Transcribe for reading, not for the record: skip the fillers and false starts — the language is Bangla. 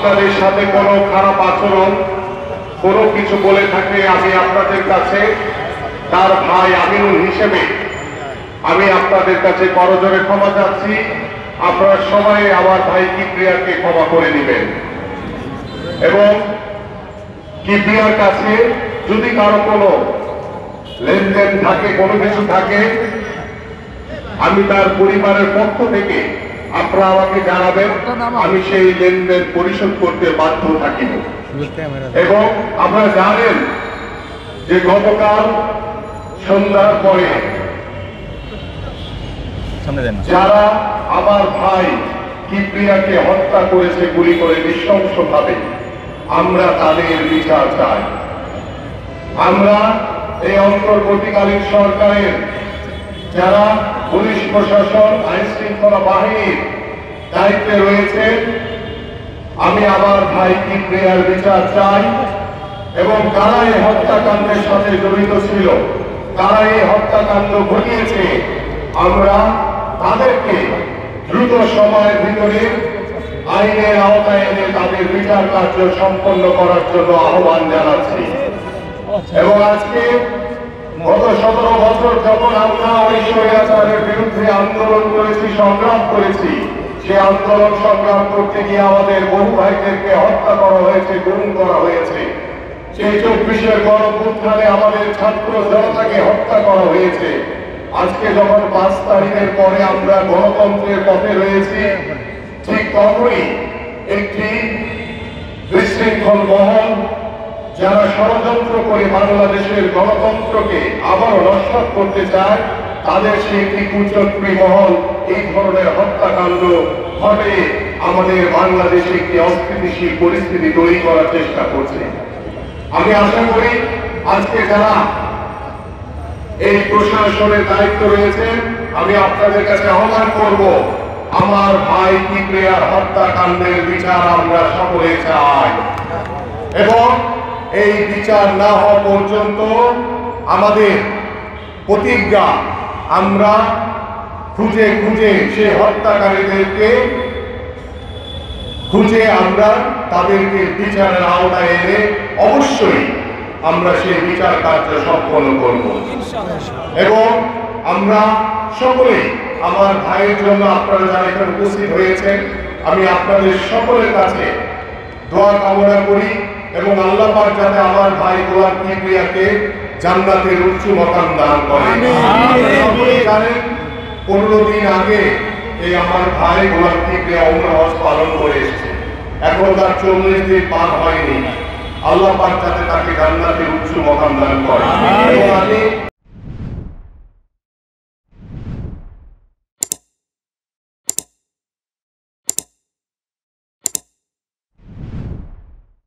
আপনাদের সাথে কোনো খারাপ আচরণ কোনো কিছু বলে থাকে, আমি আপনাদের কাছে তার ভাই আমিনুল হিসেবে আমি আপনাদের কাছে করজোড়ে ক্ষমা চাচ্ছি। আপনারা সবাই আমার ভাই কিবরিয়াকে ক্ষমা করে নেবেন এবং কিবরিয়ার কাছে যদি কারো কোনো লেনদেন থাকে, কোনো কিছু থাকে, আমি তার পরিবারের পক্ষ থেকে আপনারা আমাকে জানাবেন, আমি সেই লেনদেন পরিশোধ করতে বাধ্য থাকিব। এবং আপনারা জানেন যে গতকাল সন্ধ্যার পরে যারা আমার ভাই কিবরিয়াকে হত্যা করেছে গুলি করে নৃশংসভাবে, আমরা তাদের বিচার চাই। আমরা এই অন্তর্বর্তীকালীন সরকারের যারা পুলিশ প্রশাসন, আইন শৃঙ্খলা বাহিনীর দায়িত্বে রয়েছেন, আমি আমার ভাই কিবরিয়ার বিচার চাই এবং কারা এই হত্যাকাণ্ডের সাথে জড়িত ছিল, কারা এই হত্যাকাণ্ড ঘটিয়েছে, আমরা তাদেরকে দ্রুত সময়ের ভিতরে আইনের আওতায় এনে তাদের বিচার কার্য সম্পন্ন করার জন্য আহ্বান জানাচ্ছি। এবং আজকে গত 17 বছর যখন আমরা ওই স্বৈরাচারের বিরুদ্ধে আন্দোলন করেছি, সংগ্রাম করেছি, সে আন্দোলন সংগ্রাম করতে গিয়ে আমাদের বহু ভাইদেরকে হত্যা করা হয়েছে, গুম করা হয়েছে। সেই 24-এর গণঅভ্যুত্থানে আমাদের ছাত্র জনতাকে হত্যা করা হয়েছে। আজকে যখন 5 তারিখের পরে আমরা গণতন্ত্রের পথে রয়েছি, ঠিক তখনই একটি বিশৃঙ্খল মহল যারা ষড়যন্ত্র করে বাংলাদেশের গণতন্ত্রকে আবারও নস্যাৎ করতে চায়, তাদের সেই একটি কুচক্রী মহল এই ধরনের হত্যাকাণ্ড ঘটে আমাদের বাংলাদেশে একটি অস্থিতিশীল পরিস্থিতি তৈরি করার চেষ্টা করছে। আমি আশা করি আজকে যারা এই প্রশাসনের দায়িত্ব রয়েছেন, আমি আপনাদের কাছে আহ্বান করব, আমার ভাই কিবরিয়ার হত্যাকাণ্ডের বিচার আমরা সকলে চাই এবং এই বিচার না হওয়া পর্যন্ত আমাদের প্রতিজ্ঞা, আমরা খুঁজে খুঁজে সেই হত্যাকারীদেরকে খুঁজে আমরা তাদেরকে বিচারের আওতায় এনে অবশ্যই আমরা সেই বিচার কার্য সম্পন্ন করব এবং আমরা সকলেই আমার ভাইয়ের জন্য, আপনারা যারা এখানে উপস্থিত হয়েছেন, আমি আপনাদের সকলের কাছে দোয়া কামনা করি এবং আল্লাহ পাক যাতে আমার ভাই গোলাম কিবরিয়াকে জান্নাতের উচ্চ মাকাম দান করেন। সকলেই জানেন 15 দিন আগে এই আমার ভাই গোলাম কিবরিয়া উমরা হজ পালন করে এসেছে, এখন তার 40 দিন পার হয়নি। আল্লাহ পাক যাতে তাকে জান্নাতের উচ্চ মাকাম দান করেন।